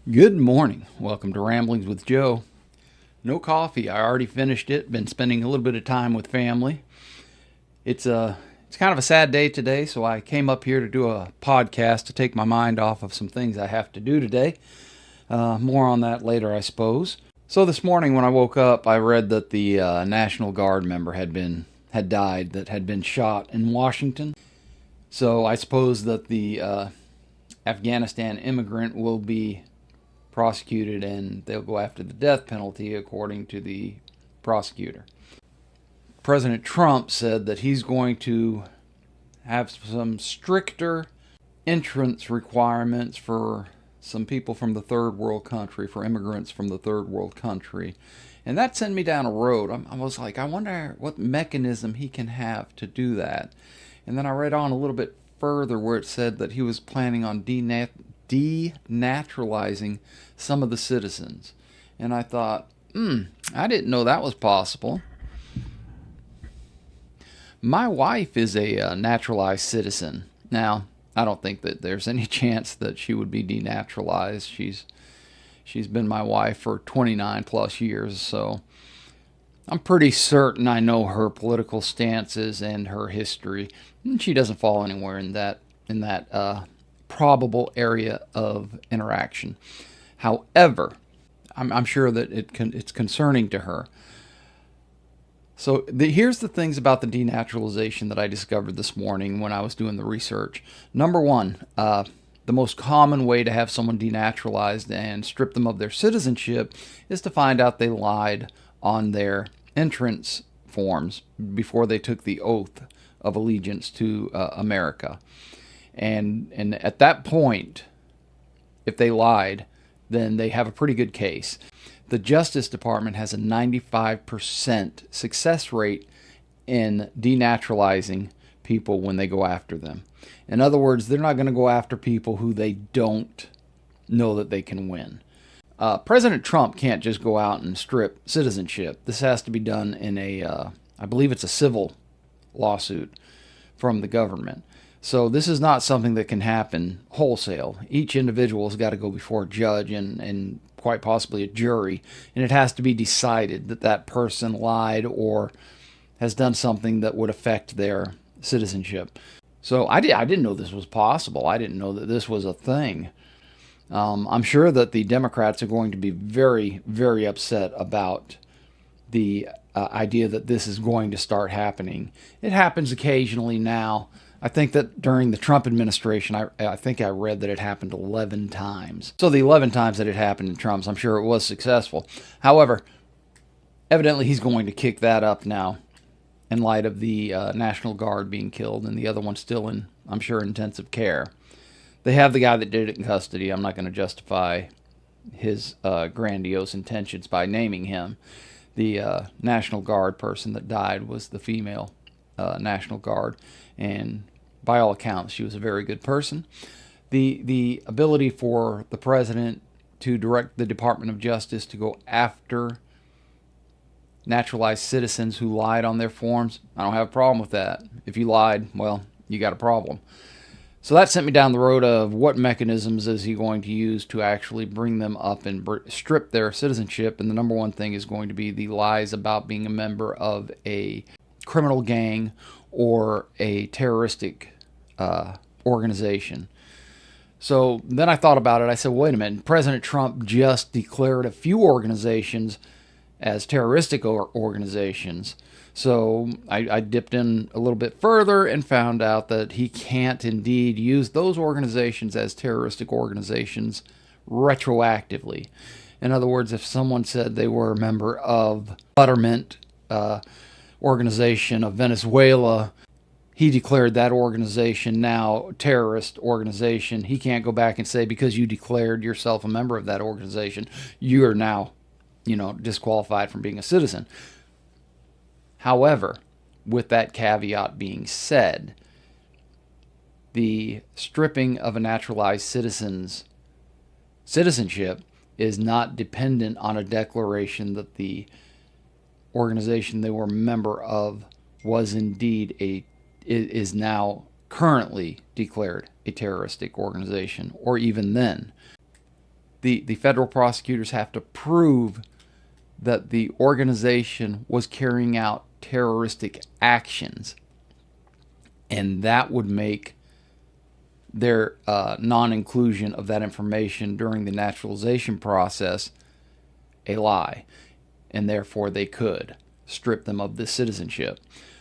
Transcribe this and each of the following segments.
Good morning. Welcome to Ramblings with Joe. No coffee. I already finished it. Been spending a little bit of time with family. It's kind of a sad day today, so I came up here to do a podcast to take my mind off of some things I have to do today. More on that later, I suppose. So this morning when I woke up, I read that the National Guard member had died that had been shot in Washington. So I suppose that the Afghanistan immigrant will be prosecuted and they'll go after the death penalty, according to the prosecutor. President Trump said that he's going to have some stricter entrance requirements for some people from the third world country, for immigrants from the third world country. And that sent me down a road. I was like, I wonder what mechanism he can have to do that. And then I read on a little bit further where it said that he was planning on denaturalizing some of the citizens. And I thought, I didn't know that was possible. My wife is a naturalized citizen. Now, I don't think that there's any chance that she would be denaturalized. She's been my wife for 29 plus years, so I'm pretty certain I know her political stances and her history. And she doesn't fall anywhere in that probable area of interaction. However, I'm sure that it's concerning to her. So here's the things about the denaturalization that I discovered this morning when I was doing the research. Number one, the most common way to have someone denaturalized and strip them of their citizenship is to find out they lied on their entrance forms before they took the oath of allegiance to America. And at that point, if they lied, then they have a pretty good case. The Justice Department has a 95% success rate in denaturalizing people when they go after them. In other words, they're not going to go after people who they don't know that they can win. President Trump can't just go out and strip citizenship. This has to be done in I believe it's a civil lawsuit from the government. So this is not something that can happen wholesale. Each individual has got to go before a judge and quite possibly a jury, and it has to be decided that that person lied or has done something that would affect their citizenship. So I didn't know this was possible. I didn't know that this was a thing. I'm sure that the Democrats are going to be very, very upset about the idea that this is going to start happening. It happens occasionally now. I think that during the Trump administration, I think I read that it happened 11 times. So the 11 times that it happened in Trump's, I'm sure it was successful. However, evidently he's going to kick that up now in light of the National Guard being killed and the other one still in, I'm sure, intensive care. They have the guy that did it in custody. I'm not going to justify his grandiose intentions by naming him. The National Guard person that died was the female National Guard, and by all accounts, she was a very good person. The ability for the president to direct the Department of Justice to go after naturalized citizens who lied on their forms, I don't have a problem with that. If you lied, well, you got a problem. So that sent me down the road of what mechanisms is he going to use to actually bring them up and strip their citizenship. And the number one thing is going to be the lies about being a member of a criminal gang or a terroristic organization. So then I thought about it. I said, wait a minute. President Trump just declared a few organizations as terroristic organizations. So I dipped in a little bit further and found out that he can't indeed use those organizations as terroristic organizations retroactively. In other words, if someone said they were a member of Buttermint organization of Venezuela, he declared that organization now terrorist organization. He can't go back and say, because you declared yourself a member of that organization, you are now, disqualified from being a citizen. However, with that caveat being said, the stripping of a naturalized citizen's citizenship is not dependent on a declaration that the organization they were a member of was indeed is now currently declared a terroristic organization, or even then. The federal prosecutors have to prove that the organization was carrying out terroristic actions, and that would make their non-inclusion of that information during the naturalization process a lie, and therefore they could strip them of this citizenship.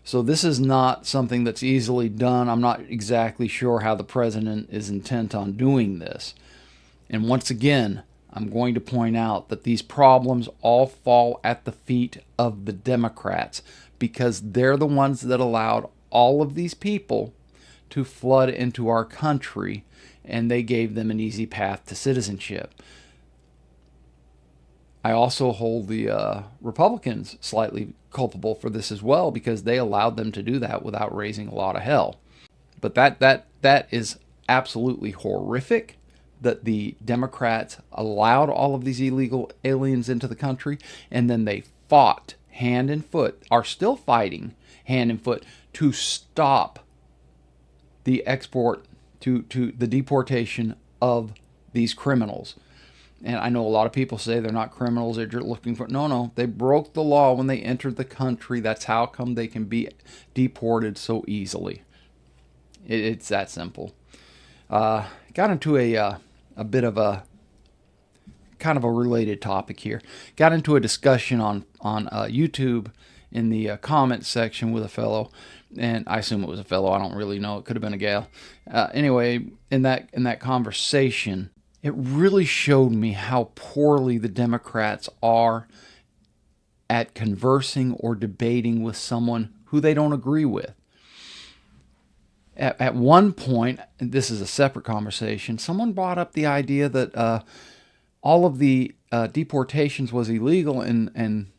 So this is not something that's easily done. I'm not exactly sure how the president is intent on doing this. And once again, I'm going to point out that these problems all fall at the feet of the Democrats, because they're the ones that allowed all of these people to flood into our country, and they gave them an easy path to citizenship. I also hold the Republicans slightly culpable for this as well, because they allowed them to do that without raising a lot of hell. But that is absolutely horrific, that the Democrats allowed all of these illegal aliens into the country, and then they fought hand and foot, are still fighting hand and foot, to stop the export, to the deportation of these criminals. And I know a lot of people say they're not criminals, they're just looking for... No, they broke the law when they entered the country. That's how come they can be deported so easily. It's that simple. Got into a bit of a kind of a related topic here. Got into a discussion on YouTube in the comment section with a fellow, and I assume it was a fellow. I don't really know. It could have been a gal. Anyway, in that conversation, it really showed me how poorly the Democrats are at conversing or debating with someone who they don't agree with. At one point, and this is a separate conversation, someone brought up the idea that all of the deportations was illegal and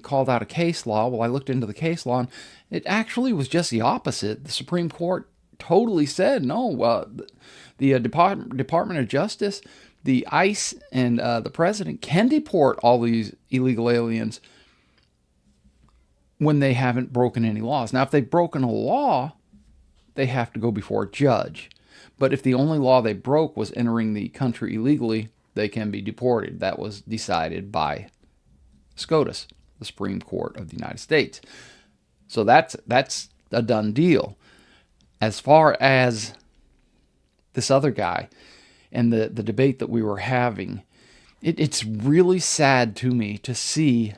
called out a case law. Well, I looked into the case law, and it actually was just the opposite. The Supreme Court totally said, no, the Department of Justice, the ICE, and the president can deport all these illegal aliens when they haven't broken any laws. Now, if they've broken a law, they have to go before a judge. But if the only law they broke was entering the country illegally, they can be deported. That was decided by SCOTUS, the Supreme Court of the United States. So that's a done deal. As far as this other guy and the debate that we were having, it's really sad to me to see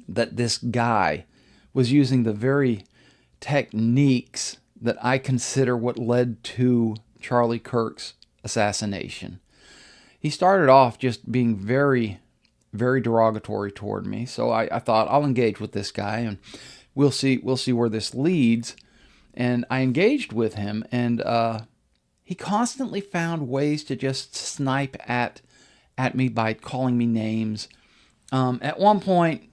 that this guy was using the very techniques that I consider what led to Charlie Kirk's assassination. He started off just being very, very derogatory toward me, so I thought I'll engage with this guy and we'll see where this leads. And I engaged with him, and he constantly found ways to just snipe at me by calling me names. At one point,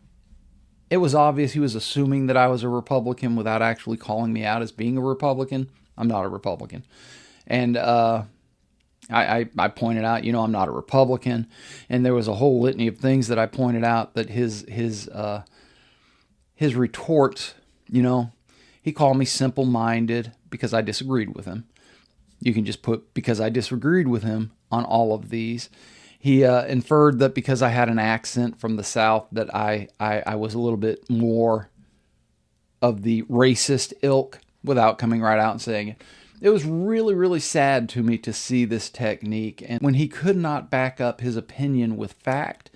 it was obvious he was assuming that I was a Republican without actually calling me out as being a Republican. I'm not a Republican. And I pointed out, I'm not a Republican. And there was a whole litany of things that I pointed out that his retorts, he called me simple-minded because I disagreed with him. You can just put because I disagreed with him on all of these. He inferred that because I had an accent from the South that I was a little bit more of the racist ilk without coming right out and saying it. It was really, really sad to me to see this technique. And when he could not back up his opinion with fact,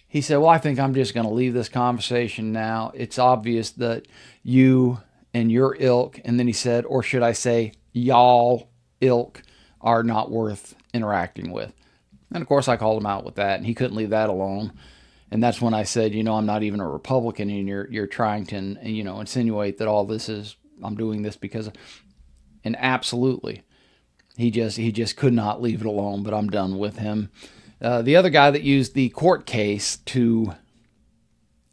he said, well, I think I'm just going to leave this conversation now. It's obvious that you and your ilk, and then he said, or should I say, y'all ilk, are not worth interacting with. And of course, I called him out with that, and he couldn't leave that alone. And that's when I said, I'm not even a Republican, and you're trying to, insinuate that all this is, I'm doing this because of, and absolutely, he just could not leave it alone. But I'm done with him. The other guy that used the court case to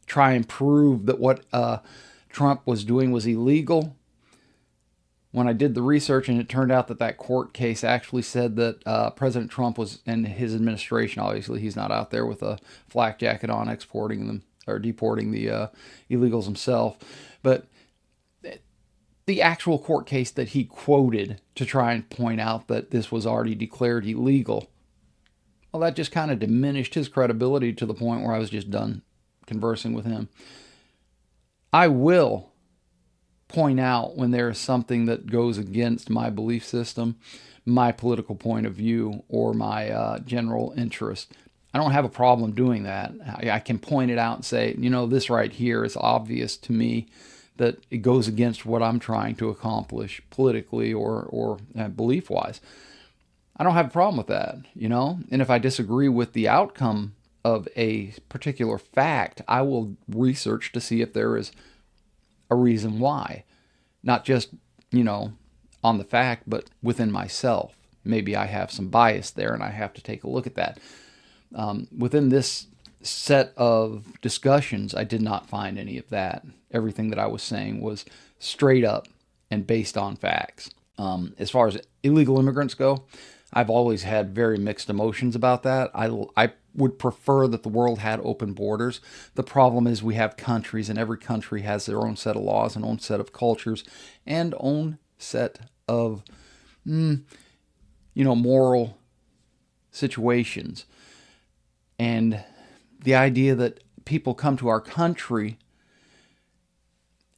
try and prove that what Trump was doing was illegal. When I did the research, and it turned out that court case actually said that President Trump was, and his administration, obviously he's not out there with a flak jacket on exporting them or deporting the illegals himself, but the actual court case that he quoted to try and point out that this was already declared illegal Well, that just kind of diminished his credibility to the point where I was just done conversing with him. I will point out when there is something that goes against my belief system, my political point of view, or my general interest. I don't have a problem doing that. I can point it out and say, this right here is obvious to me that it goes against what I'm trying to accomplish politically or belief wise. I don't have a problem with that, And if I disagree with the outcome of a particular fact, I will research to see if there is a reason why. Not just, on the fact, but within myself. Maybe I have some bias there and I have to take a look at that. Within this set of discussions, I did not find any of that. Everything that I was saying was straight up and based on facts. As far as illegal immigrants go, I've always had very mixed emotions about that. I would prefer that the world had open borders. The problem is we have countries, and every country has their own set of laws and own set of cultures and own set of, moral situations. And the idea that people come to our country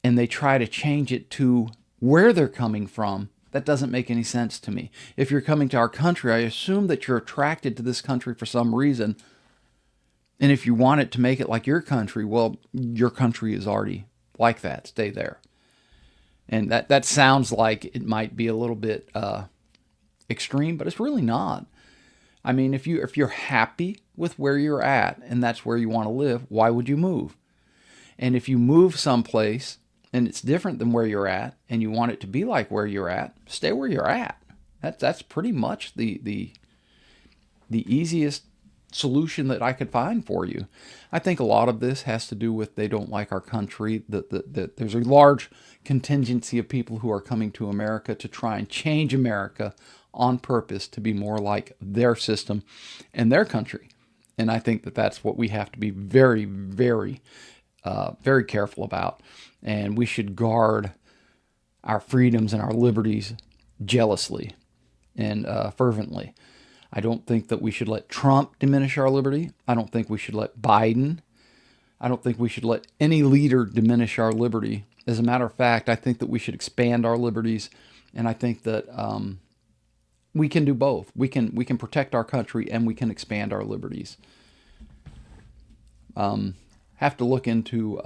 and they try to change it to where they're coming from, that doesn't make any sense to me. If you're coming to our country, I assume that you're attracted to this country for some reason. And if you want it to make it like your country, well, your country is already like that. Stay there. And that sounds like it might be a little bit extreme, but it's really not. I mean, if you're happy with where you're at and that's where you want to live, why would you move? And if you move someplace and it's different than where you're at and you want it to be like where you're at, stay where you're at. That's pretty much the easiest solution that I could find for you. I think a lot of this has to do with they don't like our country, that there's a large contingency of people who are coming to America to try and change America on purpose to be more like their system and their country. And I think that that's what we have to be very, very, very careful about. And we should guard our freedoms and our liberties jealously and fervently. I don't think that we should let Trump diminish our liberty. I don't think we should let Biden. I don't think we should let any leader diminish our liberty. As a matter of fact, I think that we should expand our liberties, and I think that we can do both. We can protect our country and we can expand our liberties. Have to look into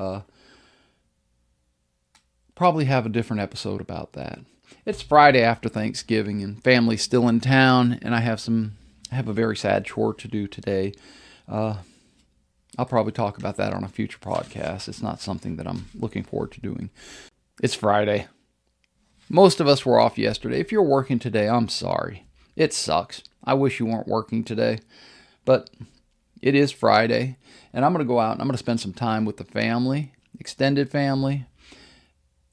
probably have a different episode about that. It's Friday after Thanksgiving and family's still in town, and I have a very sad chore to do today. I'll probably talk about that on a future podcast. It's not something that I'm looking forward to doing. It's Friday. Most of us were off yesterday. If you're working today, I'm sorry. It sucks. I wish you weren't working today, but it is Friday, and I'm going to go out and I'm going to spend some time with the family, extended family,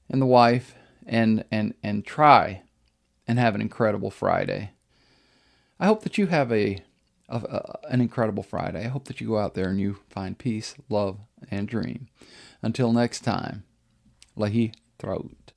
and the wife, and try and have an incredible Friday. I hope that you have an incredible Friday. I hope that you go out there and you find peace, love, and dream. Until next time, Lahi Throat.